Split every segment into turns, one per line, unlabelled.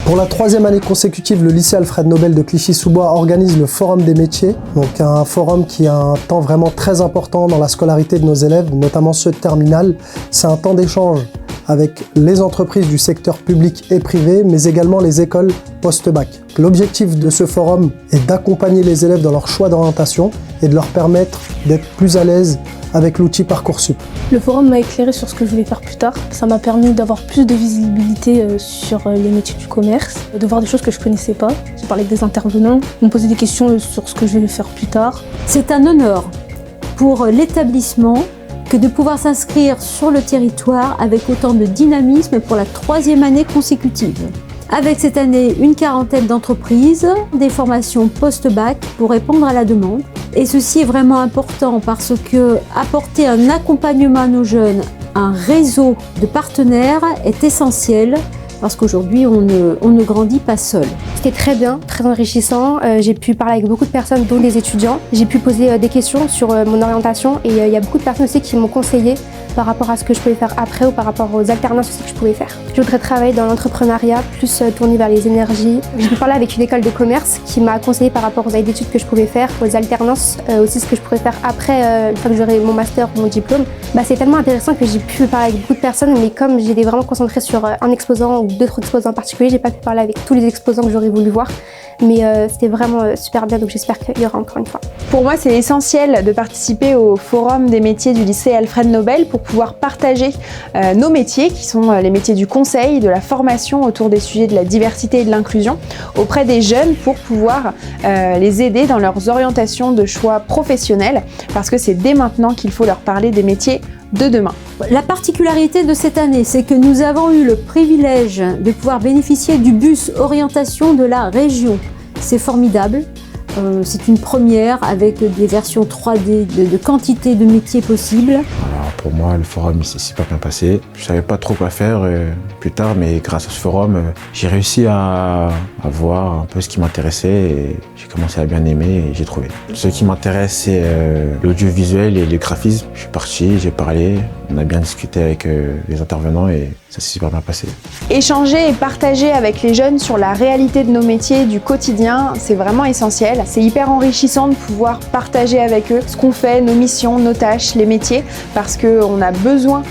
Pour la 3e année consécutive, le lycée Alfred Nobel de Clichy-sous-Bois organise le Forum des métiers, donc un forum qui a un temps vraiment très important dans la scolarité de nos élèves, notamment ceux de terminale. C'est un temps d'échange avec les entreprises du secteur public et privé, mais également les écoles post-bac. L'objectif de ce forum est d'accompagner les élèves dans leur choix d'orientation et de leur permettre d'être plus à l'aise avec l'outil Parcoursup.
Le forum m'a éclairé sur ce que je voulais faire plus tard. Ça m'a permis d'avoir plus de visibilité sur les métiers du commerce, de voir des choses que je ne connaissais pas. J'ai parlé avec des intervenants, ils m'ont posé des questions sur ce que je vais faire plus tard.
C'est un honneur pour l'établissement que de pouvoir s'inscrire sur le territoire avec autant de dynamisme pour la 3e année consécutive. Avec cette année une 40aine d'entreprises, des formations post-bac pour répondre à la demande. Et ceci est vraiment important parce que apporter un accompagnement à nos jeunes, un réseau de partenaires est essentiel parce qu'aujourd'hui on ne grandit pas seul.
C'était très bien, très enrichissant. J'ai pu parler avec beaucoup de personnes, dont des étudiants. J'ai pu poser des questions sur mon orientation et il y a beaucoup de personnes aussi qui m'ont conseillé par rapport à ce que je pouvais faire après ou par rapport aux alternances aussi que je pouvais faire. Je voudrais travailler dans l'entrepreneuriat, plus tourner vers les énergies. J'ai pu parler avec une école de commerce qui m'a conseillé par rapport aux années d'études que je pouvais faire, aux alternances, aussi ce que je pourrais faire après, une fois que j'aurai mon master ou mon diplôme. C'est tellement intéressant que j'ai pu parler avec beaucoup de personnes, mais comme j'étais vraiment concentrée sur un exposant ou 2-3 exposants en particulier, j'ai pas pu parler avec tous les exposants que j'aurais voulu voir. Mais c'était vraiment super bien, donc j'espère qu'il y aura encore une fois.
Pour moi, c'est essentiel de participer au Forum des métiers du lycée Alfred Nobel pour pouvoir partager nos métiers, qui sont les métiers du conseil, de la formation autour des sujets de la diversité et de l'inclusion, auprès des jeunes pour pouvoir les aider dans leurs orientations de choix professionnels, parce que c'est dès maintenant qu'il faut leur parler des métiers de demain.
La particularité de cette année, c'est que nous avons eu le privilège de pouvoir bénéficier du bus orientation de la région. C'est formidable. C'est une première avec des versions 3D de quantité de métiers possibles.
Alors pour moi, le forum s'est super bien passé. Je ne savais pas trop quoi faire plus tard, mais grâce à ce forum, j'ai réussi à voir un peu ce qui m'intéressait et j'ai commencé à bien aimer et j'ai trouvé. Ce qui m'intéresse, c'est l'audiovisuel et le graphisme. Je suis parti, j'ai parlé, on a bien discuté avec les intervenants et ça s'est super bien passé.
Échanger et partager avec les jeunes sur la réalité de nos métiers du quotidien, c'est vraiment essentiel. C'est hyper enrichissant de pouvoir partager avec eux ce qu'on fait, nos missions, nos tâches, les métiers, parce qu'on a besoin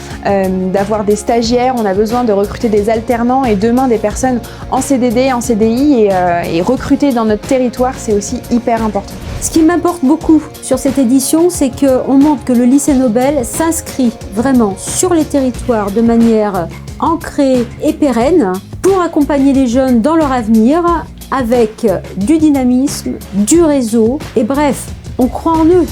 d'avoir des stagiaires, on a besoin de recruter des alternants et demain des personnes en CDD, en CDI et recruter dans notre territoire, c'est aussi hyper important.
Ce qui m'importe beaucoup sur cette édition, c'est qu'on montre que le lycée Nobel s'inscrit vraiment sur les territoires de manière ancrée et pérenne pour accompagner les jeunes dans leur avenir avec du dynamisme, du réseau et bref, on croit en eux.